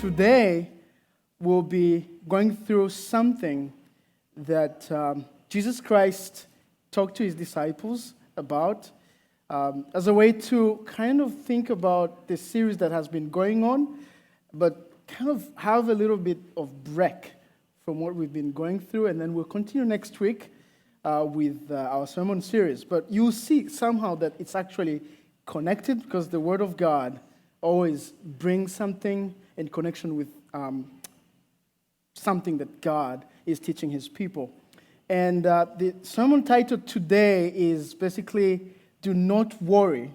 today we'll be going through something that Jesus Christ talked to his disciples about as a way to kind of think about the series that has been going on, but kind of have a little bit of break from what we've been going through, and then we'll continue next week with our sermon series. But you'll see somehow that it's actually connected because the Word of God always brings something in connection with something that God is teaching his people. And the sermon title today is basically, "Do not worry,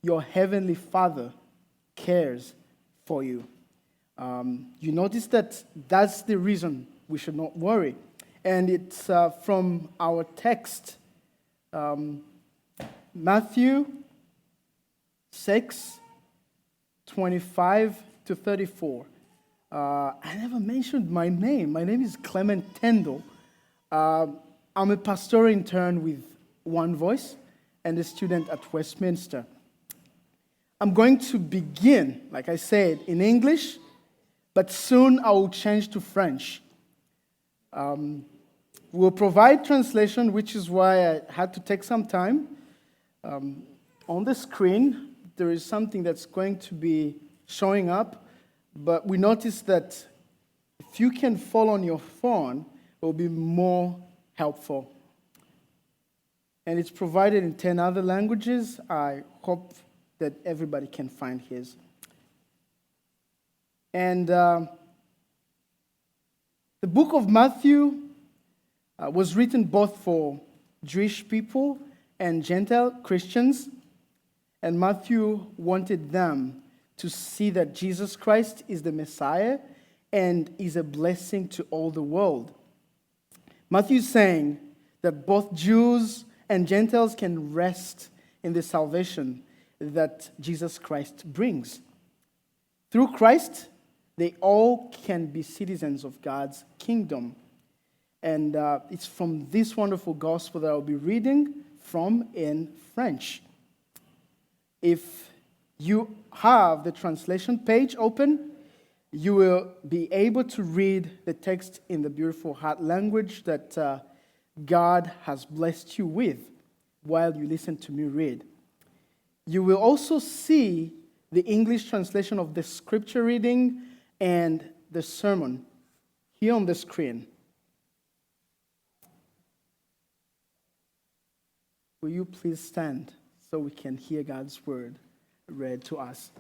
your heavenly Father cares for you." You notice that that's the reason we should not worry. And it's from our text, Matthew 6:25 to 34. I never mentioned my name. My name is Clement Tendall. I'm a pastoral intern with One Voice and a student at Westminster. I'm going to begin, like I said, in English, but soon I will change to French. We'll provide translation, which is why I had to take some time. On the screen, there is something that's going to be showing up, but we noticed that if you can follow on your phone, it will be more helpful. And it's provided in 10 other languages. I hope that everybody can find his. And the book of Matthew was written both for Jewish people and Gentile Christians. And Matthew wanted them to see that Jesus Christ is the Messiah and is a blessing to all the world. Matthew is saying that both Jews and Gentiles can rest in the salvation that Jesus Christ brings. Through Christ, they all can be citizens of God's kingdom. And it's from this wonderful gospel that I'll be reading from in French. If you have the translation page open, you will be able to read the text in the beautiful heart language that God has blessed you with while you listen to me read. You will also see the English translation of the scripture reading and the sermon here on the screen. Will you please stand so we can hear God's word read to us?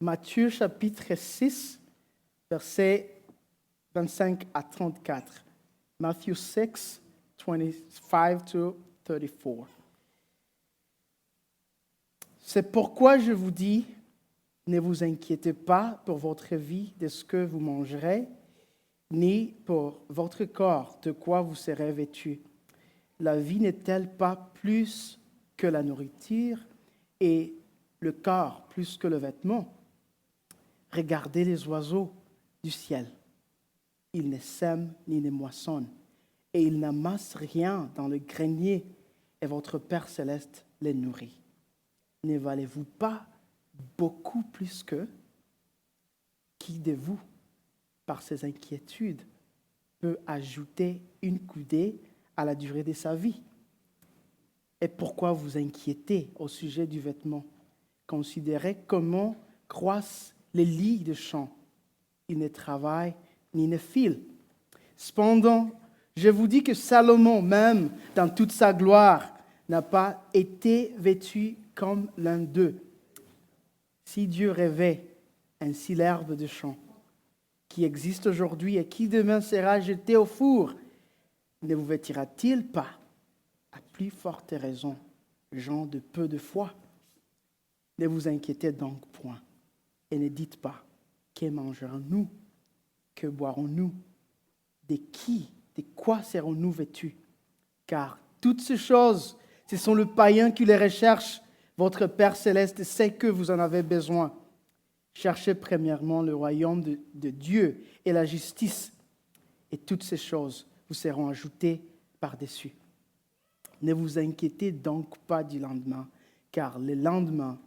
Matthieu chapitre 6, versets 25 à 34. Matthew 6, 25 to 34. C'est pourquoi je vous dis, ne vous inquiétez pas pour votre vie de ce que vous mangerez, ni pour votre corps de quoi vous serez vêtus. La vie n'est-elle pas plus que la nourriture et le corps plus que le vêtement? Regardez les oiseaux du ciel. Ils ne sèment ni ne moissonnent, et ils n'amassent rien dans le grenier, et votre Père céleste les nourrit. Ne valez-vous pas beaucoup plus qu'eux? Qui de vous, par ses inquiétudes, peut ajouter une coudée à la durée de sa vie? Et pourquoi vous inquiétez au sujet du vêtement? Considérez comment croissent les lys de champs. Ils ne travaillent ni ne filent. Cependant, je vous dis que Salomon, même dans toute sa gloire, n'a pas été vêtu comme l'un d'eux. Si Dieu rêvait ainsi l'herbe de champ, qui existe aujourd'hui et qui demain sera jetée au four, ne vous vêtira-t-il pas, à plus forte raison, gens de peu de foi? Ne vous inquiétez donc point, et ne dites pas, que mangerons-nous, que boirons-nous, de quoi serons-nous vêtus? Car toutes ces choses, ce sont le païen qui les recherche. Votre Père céleste sait que vous en avez besoin. Cherchez premièrement le royaume de Dieu et la justice, et toutes ces choses vous seront ajoutées par-dessus. Ne vous inquiétez donc pas du lendemain, car le lendemain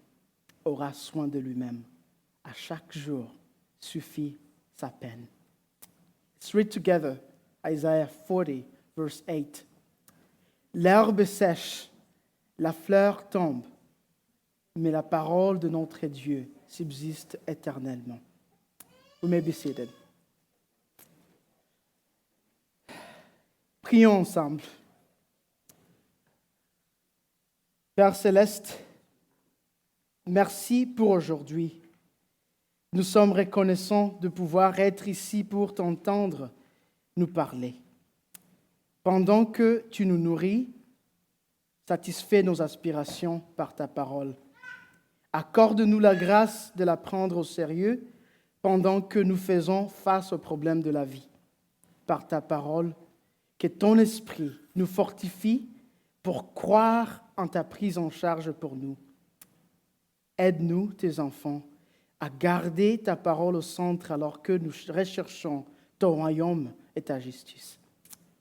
aura soin de lui-même. À chaque jour suffit sa peine. Let's read together Isaiah 40, verse 8. L'herbe sèche, la fleur tombe, mais la parole de notre Dieu subsiste éternellement. Vous may be seated. Prions ensemble. Père Céleste, merci pour aujourd'hui. Nous sommes reconnaissants de pouvoir être ici pour t'entendre nous parler. Pendant que tu nous nourris, satisfais nos aspirations par ta parole. Accorde-nous la grâce de la prendre au sérieux pendant que nous faisons face aux problèmes de la vie. Par ta parole, que ton esprit nous fortifie pour croire en ta prise en charge pour nous. Aide-nous, tes enfants, à garder ta parole au centre alors que nous recherchons ton royaume et ta justice.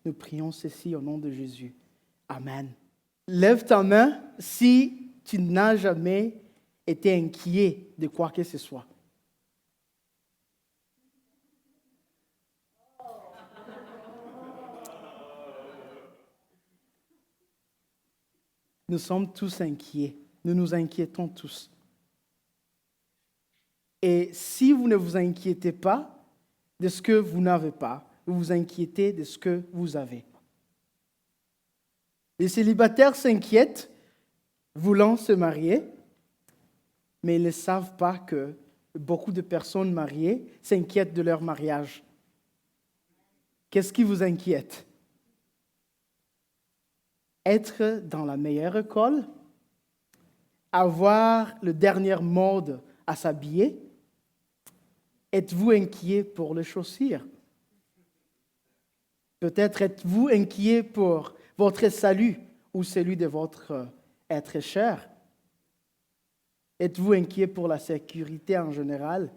Nous prions ceci au nom de Jésus. Amen. Lève ta main si tu n'as jamais été inquiet de quoi que ce soit. Nous sommes tous inquiets. Nous nous inquiétons tous. Et si vous ne vous inquiétez pas de ce que vous n'avez pas, vous vous inquiétez de ce que vous avez. Les célibataires s'inquiètent, voulant se marier, mais ils ne savent pas que beaucoup de personnes mariées s'inquiètent de leur mariage. Qu'est-ce qui vous inquiète? Être dans la meilleure école, avoir le dernier mode à s'habiller. Êtes-vous inquiet pour les chaussures? Peut-être êtes-vous inquiet pour votre salut ou celui de votre être cher? Êtes-vous inquiet pour la sécurité en général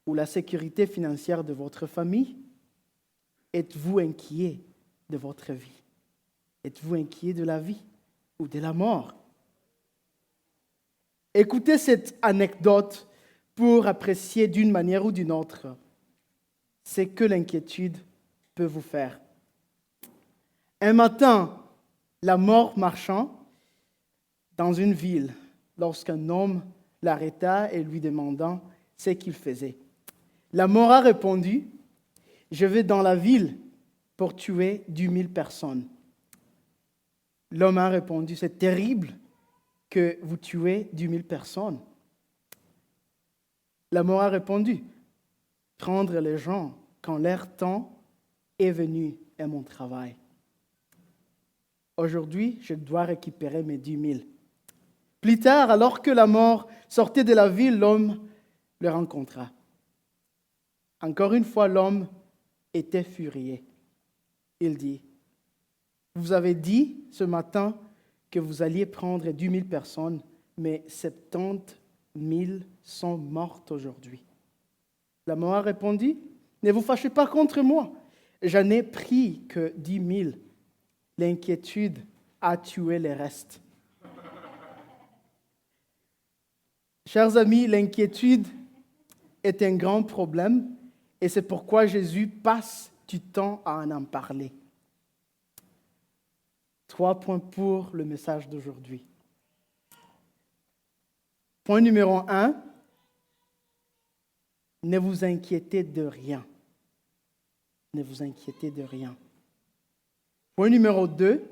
ou la sécurité financière de votre famille? Êtes-vous inquiet de votre vie? Êtes-vous inquiet de la vie ou de la mort? Écoutez cette anecdote pour apprécier d'une manière ou d'une autre ce que l'inquiétude peut vous faire. Un matin, la mort marchant dans une ville, lorsqu'un homme l'arrêta et lui demanda ce qu'il faisait. La mort a répondu, « Je vais dans la ville pour tuer 10 000 personnes. » L'homme a répondu, « C'est terrible que vous tuez 10 000 personnes. » La mort a répondu, « Prendre les gens quand leur temps est venu est mon travail. Aujourd'hui, je dois récupérer mes 10 000. » Plus tard, alors que la mort sortait de la ville, l'homme le rencontra. Encore une fois, l'homme était furieux. Il dit, « Vous avez dit ce matin que vous alliez prendre 10 000 personnes, mais 70 000 sont mortes aujourd'hui. » La mort a répondu, « Ne vous fâchez pas contre moi. Je n'ai pris que 10 000. L'inquiétude a tué les restes. » Chers amis, l'inquiétude est un grand problème et c'est pourquoi Jésus passe du temps à en parler. 3 points pour le message d'aujourd'hui. Point numéro 1, ne vous inquiétez de rien. Ne vous inquiétez de rien. Point numéro 2,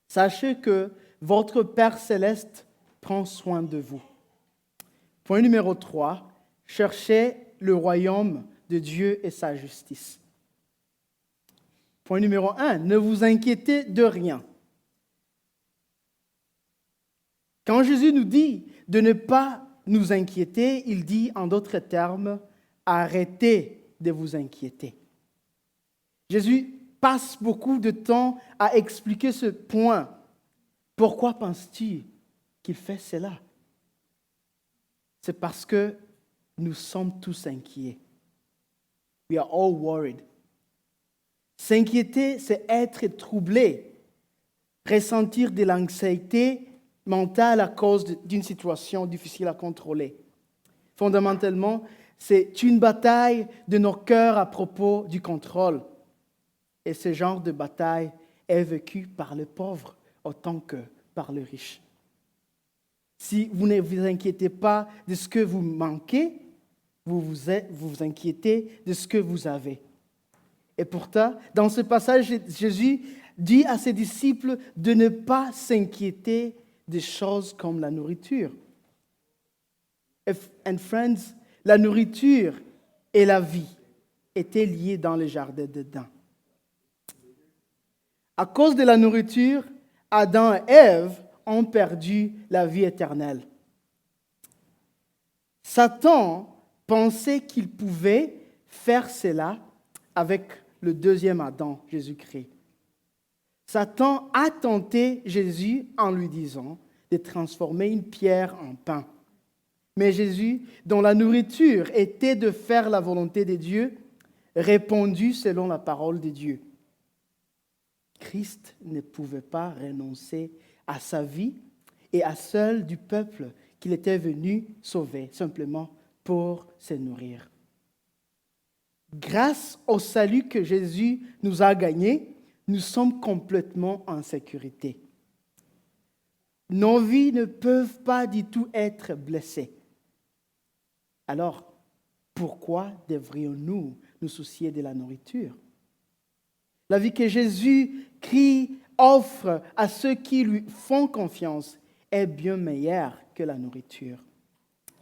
sachez que votre Père céleste prend soin de vous. Point numéro 3, cherchez le royaume de Dieu et sa justice. Point numéro 1, ne vous inquiétez de rien. Quand Jésus nous dit de ne pas nous inquiéter, il dit en d'autres termes, arrêtez de vous inquiéter. Jésus passe beaucoup de temps à expliquer ce point. Pourquoi penses-tu qu'il fait cela? C'est parce que nous sommes tous inquiets. We are all worried. S'inquiéter, c'est être troublé, ressentir de l'anxiété mental à cause d'une situation difficile à contrôler. Fondamentalement, c'est une bataille de nos cœurs à propos du contrôle. Et ce genre de bataille est vécu par le pauvre autant que par le riche. Si vous ne vous inquiétez pas de ce que vous manquez, vous vous inquiétez de ce que vous avez. Et pourtant, dans ce passage, Jésus dit à ses disciples de ne pas s'inquiéter des choses comme la nourriture. And friends, la nourriture et la vie étaient liées dans le jardin d'Éden. À cause de la nourriture, Adam et Ève ont perdu la vie éternelle. Satan pensait qu'il pouvait faire cela avec le deuxième Adam, Jésus-Christ. Satan a tenté Jésus en lui disant de transformer une pierre en pain. Mais Jésus, dont la nourriture était de faire la volonté de Dieu, répondit selon la parole de Dieu. Christ ne pouvait pas renoncer à sa vie et à celle du peuple qu'il était venu sauver, simplement pour se nourrir. Grâce au salut que Jésus nous a gagné, nous sommes complètement en sécurité. Nos vies ne peuvent pas du tout être blessées. Alors, pourquoi devrions-nous nous soucier de la nourriture? La vie que Jésus-Christ offre à ceux qui lui font confiance est bien meilleure que la nourriture.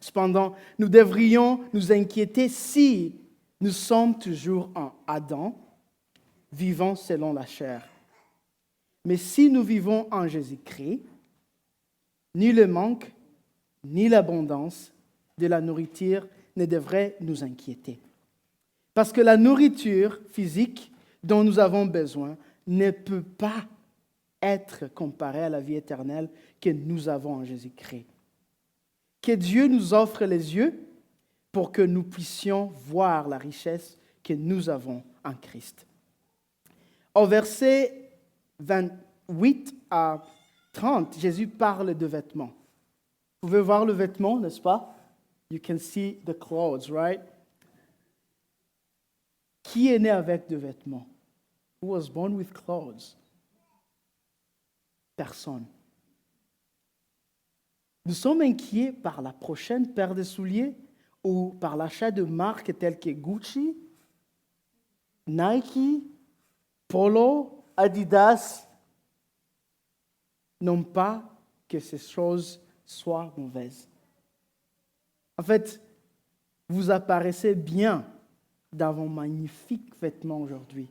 Cependant, nous devrions nous inquiéter si nous sommes toujours en Adam, vivant selon la chair. Mais si nous vivons en Jésus-Christ, ni le manque, ni l'abondance de la nourriture ne devrait nous inquiéter. Parce que la nourriture physique dont nous avons besoin ne peut pas être comparée à la vie éternelle que nous avons en Jésus-Christ. Que Dieu nous offre les yeux pour que nous puissions voir la richesse que nous avons en Christ. Au verset 28 à 30, Jésus parle de vêtements. Vous pouvez voir le vêtement, n'est-ce pas? You can see the clothes, right? Qui est né avec des vêtements? Who was born with clothes? Personne. Nous sommes inquiets par la prochaine paire de souliers ou par l'achat de marques telles que Gucci, Nike, Polo, Adidas. Non pas que ces choses soient mauvaises. En fait, vous apparaissez bien dans vos magnifiques vêtements aujourd'hui.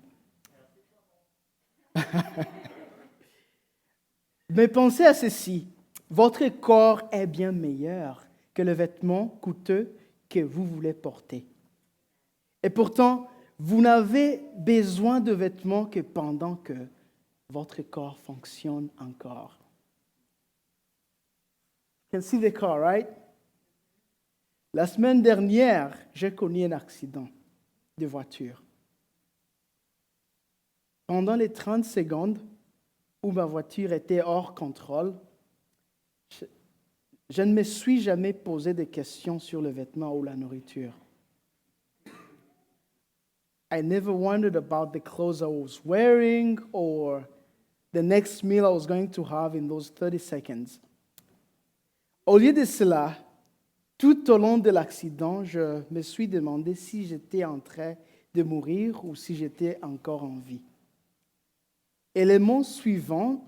Mais pensez à ceci, votre corps est bien meilleur que le vêtement coûteux que vous voulez porter. Et pourtant, vous n'avez besoin de vêtements que pendant que votre corps fonctionne encore. You can see the car, right? La semaine dernière, j'ai connu un accident de voiture. Pendant les 30 secondes où ma voiture était hors contrôle, je ne me suis jamais posé de questions sur le vêtement ou la nourriture. I never wondered about the clothes I was wearing or the next meal I was going to have in those 30 seconds. Au lieu de cela, tout au long de l'accident, je me suis demandé si j'étais en train de mourir ou si j'étais encore en vie. Et le mot suivant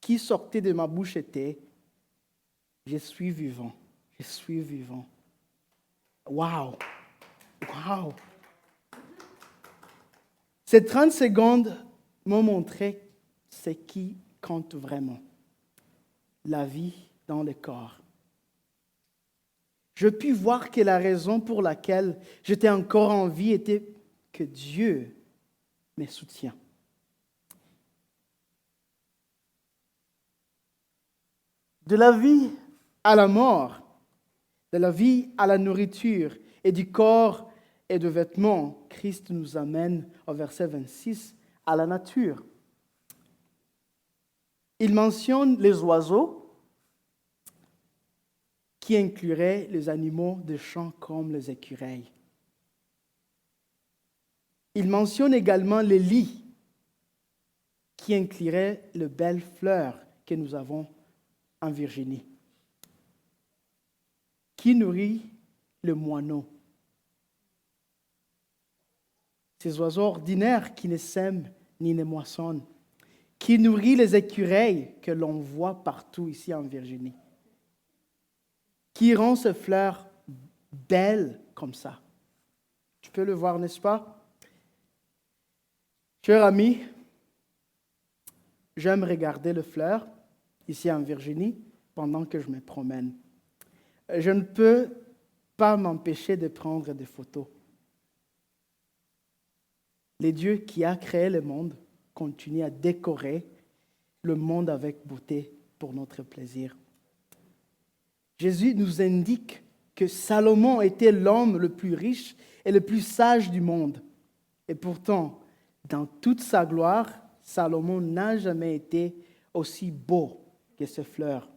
qui sortait de ma bouche était « Je suis vivant, je suis vivant ». Wow! Wow! Ces 30 secondes m'ont montré ce qui compte vraiment, la vie dans le corps. Je puis voir que la raison pour laquelle j'étais encore en vie était que Dieu me soutient. De la vie à la mort, de la vie à la nourriture et du corps et de vêtements, Christ nous amène au verset 26 à la nature. Il mentionne les oiseaux, qui inclurait les animaux de champ comme les écureuils. Il mentionne également les lys, qui inclurait les belles fleurs que nous avons en Virginie, qui nourrit le moineau. Ces oiseaux ordinaires qui ne sèment ni ne moissonnent, qui nourrit les écureuils que l'on voit partout ici en Virginie, qui rend ces fleurs belles comme ça. Tu peux le voir, n'est-ce pas? Cher ami, j'aime regarder les fleurs ici en Virginie pendant que je me promène. Je ne peux pas m'empêcher de prendre des photos. Le Dieu qui a créé le monde continue à décorer le monde avec beauté pour notre plaisir. Jésus nous indique que Salomon était l'homme le plus riche et le plus sage du monde. Et pourtant, dans toute sa gloire, Salomon n'a jamais été aussi beau que ces fleurs.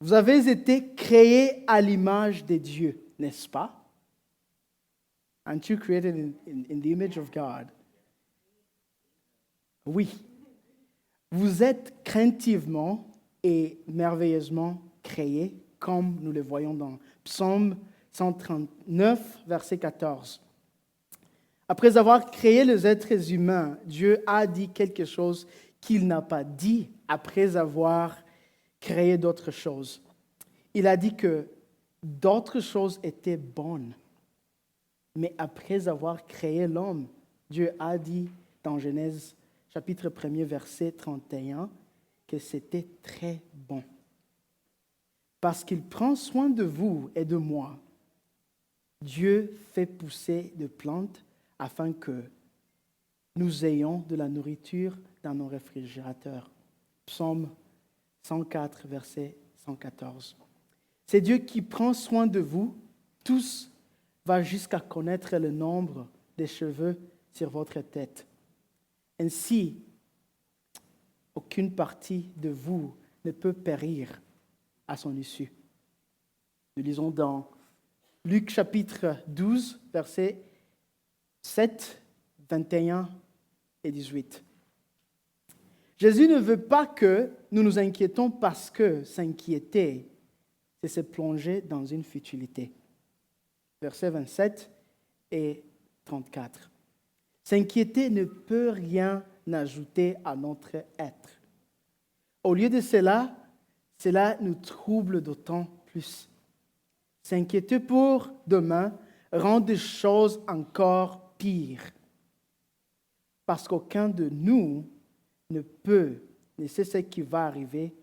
Vous avez été créés à l'image de Dieu, n'est-ce pas? Aren't you created in the image of God? Oui. Vous êtes craintivement et merveilleusement créés, comme nous le voyons dans Psaume 139, verset 14. Après avoir créé les êtres humains, Dieu a dit quelque chose qu'il n'a pas dit après avoir créé d'autres choses. Il a dit que d'autres choses étaient bonnes. Mais après avoir créé l'homme, Dieu a dit dans Genèse chapitre 1er, verset 31, que c'était très bon. Parce qu'il prend soin de vous et de moi, Dieu fait pousser des plantes afin que nous ayons de la nourriture dans nos réfrigérateurs. Psaume 104, verset 114. C'est Dieu qui prend soin de vous, tous, va jusqu'à connaître le nombre des cheveux sur votre tête. Ainsi, aucune partie de vous ne peut périr à son issue. Nous lisons dans Luc chapitre 12, versets 7, 21 et 18. Jésus ne veut pas que nous nous inquiétons parce que s'inquiéter, c'est se plonger dans une futilité. Versets 27 et 34. S'inquiéter ne peut rien ajouter à notre être. Au lieu de cela, cela nous trouble d'autant plus. S'inquiéter pour demain rend des choses encore pires. Parce qu'aucun de nous ne sait ce qui va arriver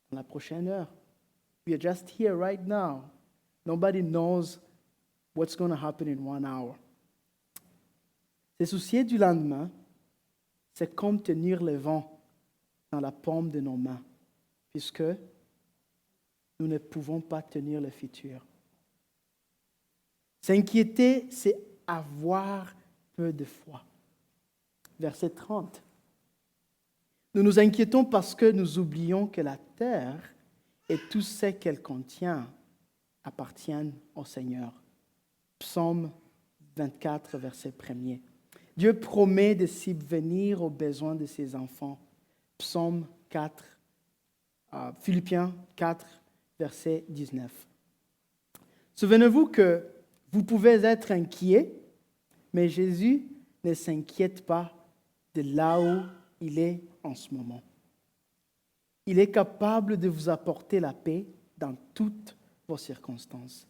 dans la prochaine heure. We are just here right now. Nobody knows what's going to happen in 1 hour. Se soucier du lendemain, c'est comme tenir le vent dans la paume de nos mains, puisque nous ne pouvons pas tenir le futur. S'inquiéter, c'est avoir peu de foi. Verset 30. Nous nous inquiétons parce que nous oublions que la terre et tout ce qu'elle contient appartiennent au Seigneur. Psaume 24, verset 1er. Dieu promet de subvenir aux besoins de ses enfants. Psaume 4, Philippiens 4, verset 19. Souvenez-vous que vous pouvez être inquiet, mais Jésus ne s'inquiète pas de là où il est en ce moment. Il est capable de vous apporter la paix dans toutes vos circonstances.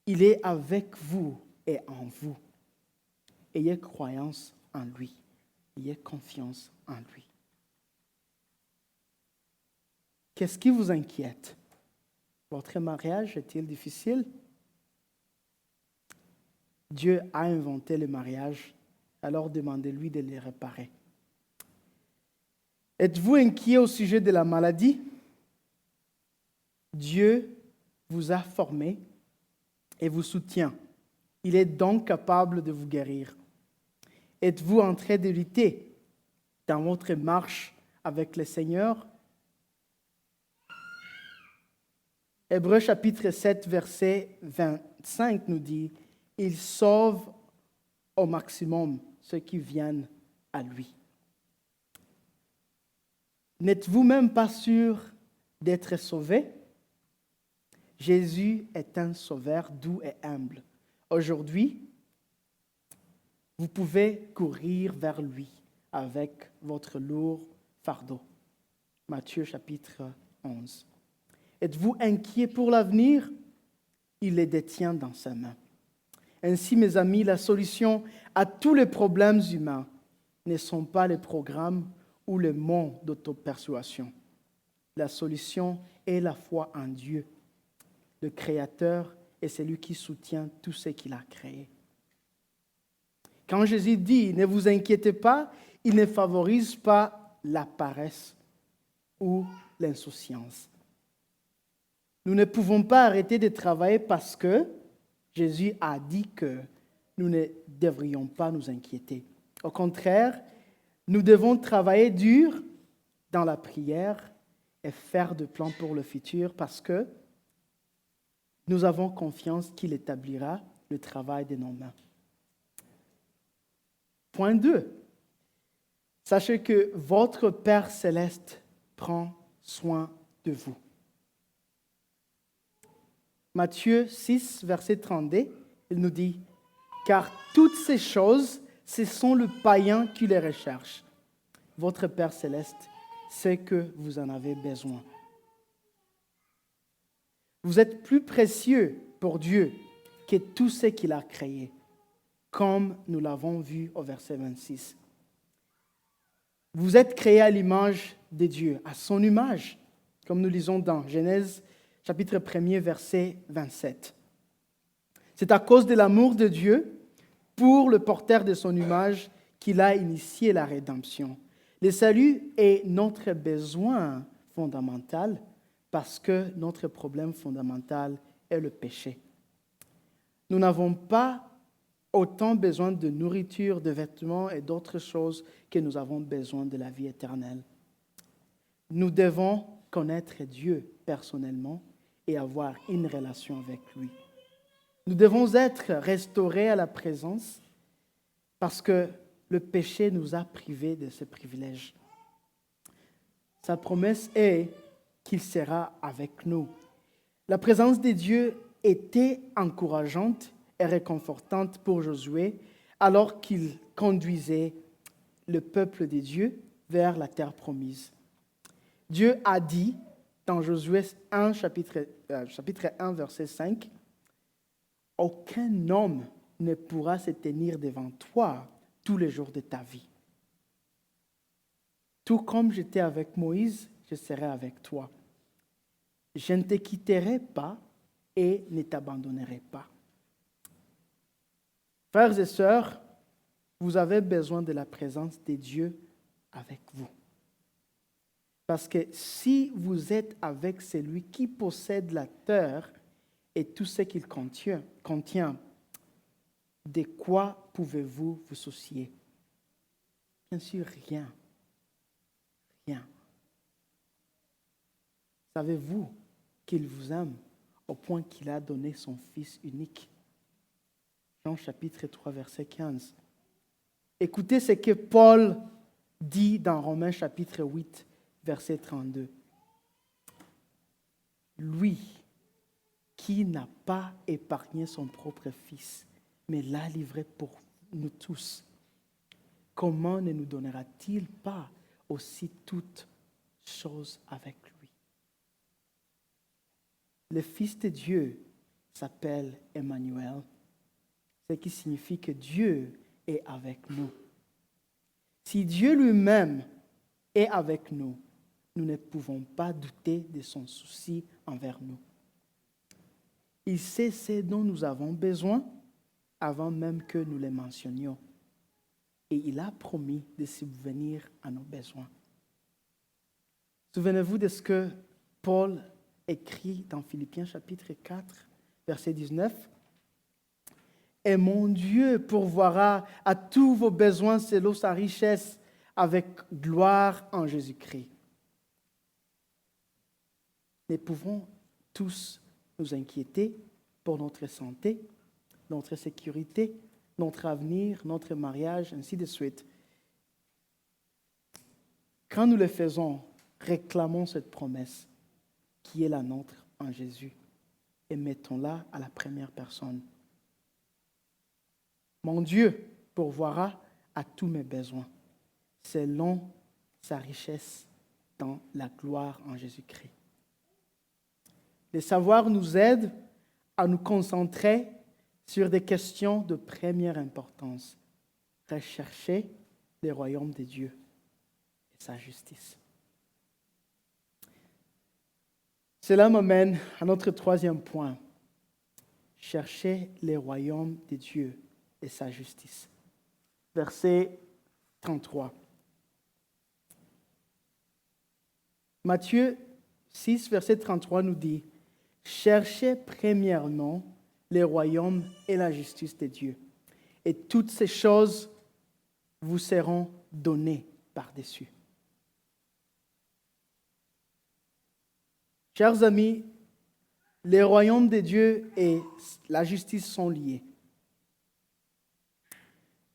Il est avec vous et en vous. Ayez croyance en lui. Ayez confiance en lui. Qu'est-ce qui vous inquiète? Votre mariage est-il difficile? Dieu a inventé le mariage, alors demandez-lui de le réparer. Êtes-vous inquiet au sujet de la maladie? Dieu vous a formé et vous soutient. Il est donc capable de vous guérir. Êtes-vous en train de lutter dans votre marche avec le Seigneur? Hébreux chapitre 7, verset 25 nous dit, « Il sauve au maximum ceux qui viennent à lui. » N'êtes-vous même pas sûr d'être sauvé? Jésus est un sauveur doux et humble. Aujourd'hui, vous pouvez courir vers lui avec votre lourd fardeau. Matthieu chapitre 11. Êtes-vous inquiet pour l'avenir? Il les détient dans sa main. Ainsi, mes amis, la solution à tous les problèmes humains ne sont pas les programmes ou les mots d'autopersuasion. La solution est la foi en Dieu, le Créateur et celui qui soutient tout ce qu'il a créé. Quand Jésus dit « Ne vous inquiétez pas », il ne favorise pas la paresse ou l'insouciance. Nous ne pouvons pas arrêter de travailler parce que Jésus a dit que nous ne devrions pas nous inquiéter. Au contraire, nous devons travailler dur dans la prière et faire des plans pour le futur parce que nous avons confiance qu'il établira le travail de nos mains. Point 2. Sachez que votre Père céleste prend soin de vous. Matthieu 6, verset 32, il nous dit « Car toutes ces choses, ce sont le païen qui les recherche. Votre Père céleste sait que vous en avez besoin. » Vous êtes plus précieux pour Dieu que tout ce qu'il a créé, comme nous l'avons vu au verset 26. Vous êtes créés à l'image de Dieu, à son image, comme nous lisons dans Genèse chapitre 1er, verset 27. C'est à cause de l'amour de Dieu pour le porteur de son image qu'il a initié la rédemption. Le salut est notre besoin fondamental parce que notre problème fondamental est le péché. Nous n'avons pas autant besoin de nourriture, de vêtements et d'autres choses que nous avons besoin de la vie éternelle. Nous devons connaître Dieu personnellement et avoir une relation avec lui. Nous devons être restaurés à la présence parce que le péché nous a privés de ce privilège. Sa promesse est qu'il sera avec nous. La présence de Dieu était encourageante et réconfortante pour Josué alors qu'il conduisait le peuple de Dieu vers la terre promise. Dieu a dit dans Josué 1, chapitre 1, verset 5, « Aucun homme ne pourra se tenir devant toi tous les jours de ta vie. Tout comme j'étais avec Moïse, je serai avec toi. Je ne te quitterai pas et ne t'abandonnerai pas. » Frères et sœurs, vous avez besoin de la présence de Dieu avec vous. Parce que si vous êtes avec celui qui possède la terre et tout ce qu'il contient, de quoi pouvez-vous vous soucier? Bien sûr, rien. Rien. Savez-vous qu'il vous aime au point qu'il a donné son Fils unique? Jean chapitre 3, verset 15. Écoutez ce que Paul dit dans Romains chapitre 8, verset 32. Lui qui n'a pas épargné son propre Fils, mais l'a livré pour nous tous, comment ne nous donnera-t-il pas aussi toutes choses avec lui? Le Fils de Dieu s'appelle Emmanuel, ce qui signifie que Dieu est avec nous. Si Dieu lui-même est avec nous, nous ne pouvons pas douter de son souci envers nous. Il sait ce dont nous avons besoin avant même que nous les mentionnions. Et il a promis de subvenir à nos besoins. Souvenez-vous de ce que Paul écrit dans Philippiens chapitre 4, verset 19. « Et mon Dieu pourvoira à tous vos besoins selon sa richesse avec gloire en Jésus-Christ. Nous pouvons tous nous inquiéter pour notre santé, notre sécurité, notre avenir, notre mariage, ainsi de suite. Quand nous le faisons, réclamons cette promesse qui est la nôtre en Jésus et mettons-la à la première personne. Mon Dieu pourvoira à tous mes besoins, selon sa richesse dans la gloire en Jésus-Christ. Le savoir nous aide à nous concentrer sur des questions de première importance. Rechercher le royaume de Dieu et sa justice. Cela m'amène à notre troisième point. Chercher le royaume de Dieu et sa justice. Verset 33. Matthieu 6, verset 33 nous dit « Cherchez premièrement le royaume et la justice de Dieu, et toutes ces choses vous seront données par-dessus. » Chers amis, le royaume de Dieu et la justice sont liés.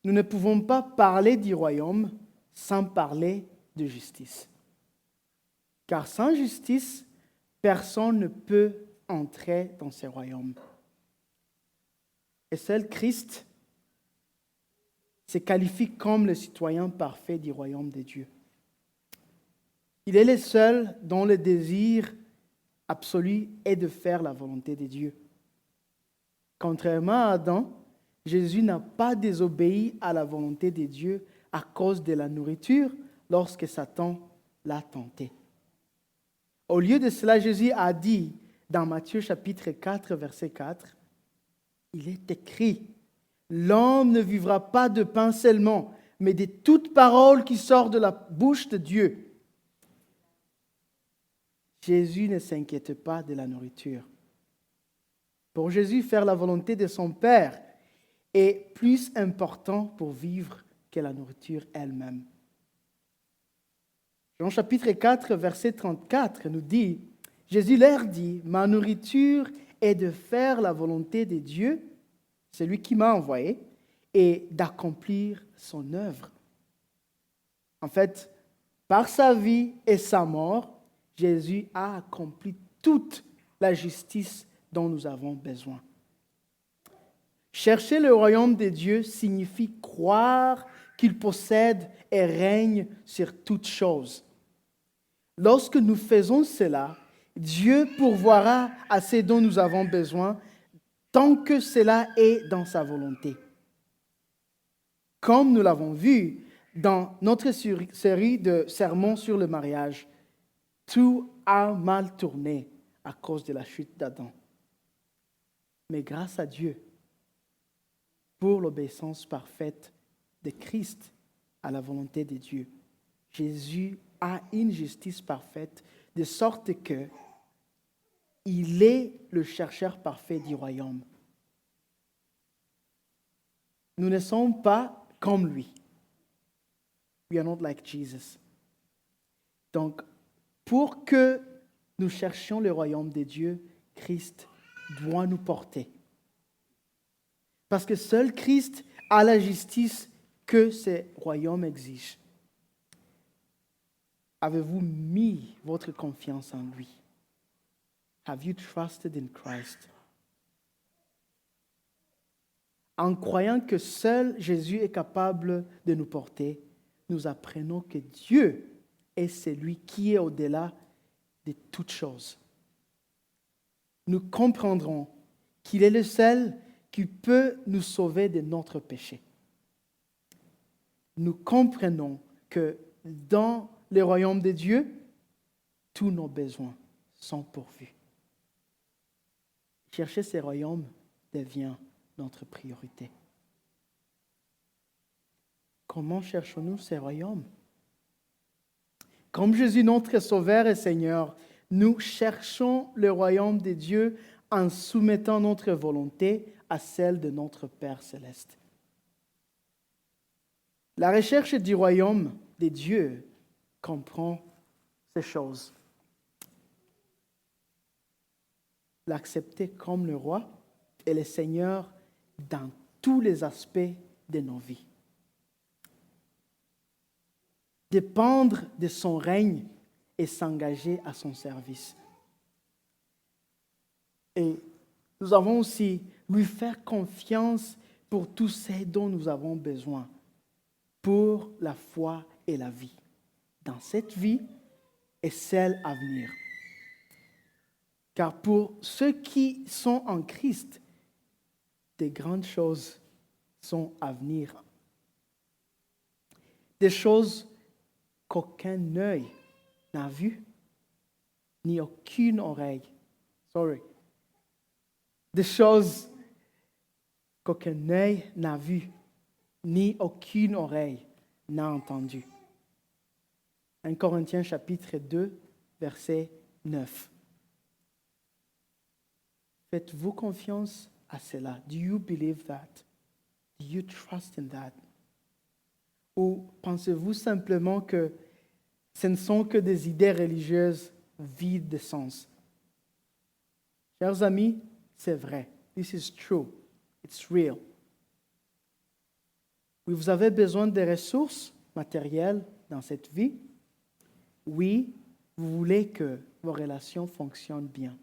Nous ne pouvons pas parler du royaume sans parler de justice. Car sans justice, personne ne peut entrer dans ce royaume. Et seul Christ se qualifie comme le citoyen parfait du royaume de Dieu. Il est le seul dont le désir absolu est de faire la volonté de Dieu. Contrairement à Adam, Jésus n'a pas désobéi à la volonté de Dieu à cause de la nourriture lorsque Satan l'a tenté. Au lieu de cela, Jésus a dit dans Matthieu chapitre 4, verset 4, « Il est écrit, l'homme ne vivra pas de pain seulement, mais de toute parole qui sort de la bouche de Dieu. » Jésus ne s'inquiète pas de la nourriture. Pour Jésus, faire la volonté de son Père est plus important pour vivre que la nourriture elle-même. Jean chapitre 4, verset 34 nous dit, Jésus leur dit, « Ma nourriture est de faire la volonté de Dieu, celui qui m'a envoyé, et d'accomplir son œuvre. » En fait, par sa vie et sa mort, Jésus a accompli toute la justice dont nous avons besoin. Chercher le royaume de Dieu signifie croire qu'il possède et règne sur toutes choses. Lorsque nous faisons cela, Dieu pourvoira à ce dont nous avons besoin tant que cela est dans sa volonté. Comme nous l'avons vu dans notre série de sermons sur le mariage, tout a mal tourné à cause de la chute d'Adam. Mais grâce à Dieu, pour l'obéissance parfaite de Christ à la volonté de Dieu, Jésus a une justice parfaite, de sorte que il est le chercheur parfait du royaume. Nous ne sommes pas comme lui. We are not like Jesus. Donc, pour que nous cherchions le royaume de Dieu, Christ doit nous porter. Parce que seul Christ a la justice que ce royaume exige. Avez-vous mis votre confiance en lui? Have you trusted in Christ? En croyant que seul Jésus est capable de nous porter, nous apprenons que Dieu est celui qui est au-delà de toutes choses. Nous comprendrons qu'il est le seul qui peut nous sauver de notre péché. Nous comprenons que dans le royaume de Dieu, tous nos besoins sont pourvus. Chercher ce royaume devient notre priorité. Comment cherchons-nous ce royaume? Comme Jésus, notre Sauveur et Seigneur, nous cherchons le royaume de Dieu en soumettant notre volonté à celle de notre Père céleste. La recherche du royaume de Dieu comprend ces choses. L'accepter comme le roi et le Seigneur dans tous les aspects de nos vies. Dépendre de son règne et s'engager à son service. Et nous avons aussi lui faire confiance pour tout ce dont nous avons besoin, pour la foi et la vie, dans cette vie et celle à venir. Car pour ceux qui sont en Christ, des grandes choses sont à venir. Des choses qu'aucun œil n'a vues, ni aucune oreille. Des choses qu'aucun œil n'a vues, ni aucune oreille n'a entendues. 1 Corinthiens chapitre 2, verset 9. Faites-vous confiance à cela? Do you believe that? Do you trust in that? Ou pensez-vous simplement que ce ne sont que des idées religieuses vides de sens? Chers amis, c'est vrai. This is true. It's real. Oui, vous avez besoin de ressources matérielles dans cette vie. Oui, vous voulez que vos relations fonctionnent bien.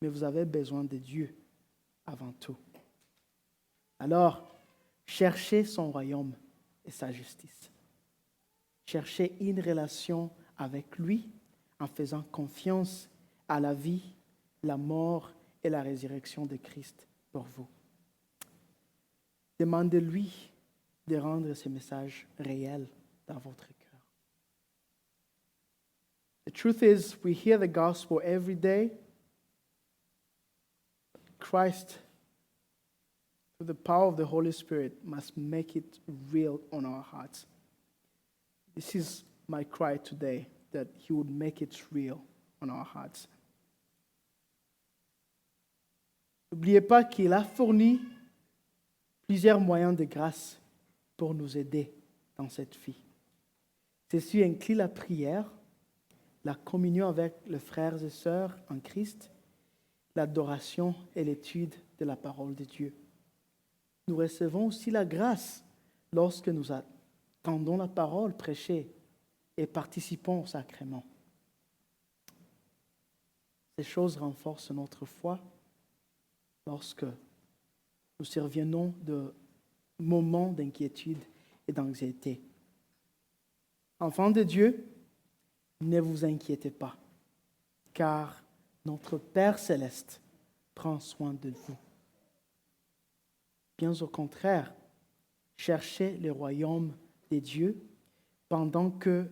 Mais vous avez besoin de Dieu avant tout. Alors, cherchez son royaume et sa justice. Cherchez une relation avec lui en faisant confiance à la vie, la mort et la résurrection de Christ pour vous. Demandez-lui de rendre ce message réel dans votre cœur. The truth is, we hear the gospel every day. Christ, through the power of the Holy Spirit, must make it real on our hearts. This is my cry today, that He would make it real on our hearts. N'oubliez pas qu'il a fourni plusieurs moyens de grâce pour nous aider dans cette vie. Ceci inclut la prière, la communion avec les frères et sœurs en Christ, l'adoration et l'étude de la parole de Dieu. Nous recevons aussi la grâce lorsque nous attendons la parole prêchée et participons au sacrement. Ces choses renforcent notre foi lorsque nous survenons de moments d'inquiétude et d'anxiété. Enfants de Dieu, ne vous inquiétez pas, car notre Père céleste prend soin de vous. Bien au contraire, cherchez le royaume des dieux pendant que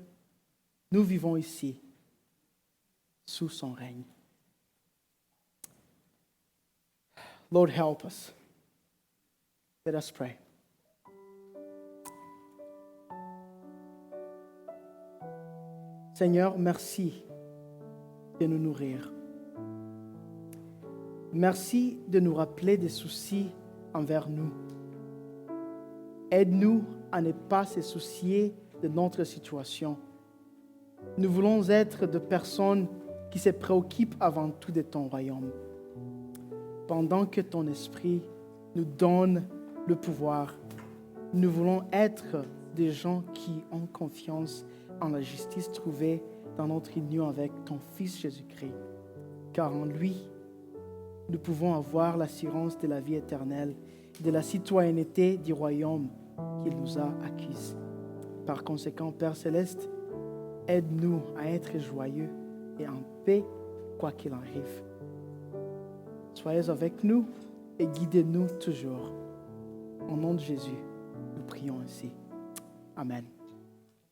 nous vivons ici, sous son règne. Lord, help us. Let us pray. Seigneur, merci de nous nourrir. Merci de nous rappeler des soucis envers nous. Aide-nous à ne pas se soucier de notre situation. Nous voulons être des personnes qui se préoccupent avant tout de ton royaume. Pendant que ton esprit nous donne le pouvoir, nous voulons être des gens qui ont confiance en la justice trouvée dans notre union avec ton Fils Jésus-Christ. Car en lui, nous pouvons avoir l'assurance de la vie éternelle, de la citoyenneté du royaume qu'il nous a acquise. Par conséquent, Père Céleste, aide-nous à être joyeux et en paix, quoi qu'il arrive. Soyez avec nous et guidez-nous toujours. Au nom de Jésus, nous prions ainsi. Amen.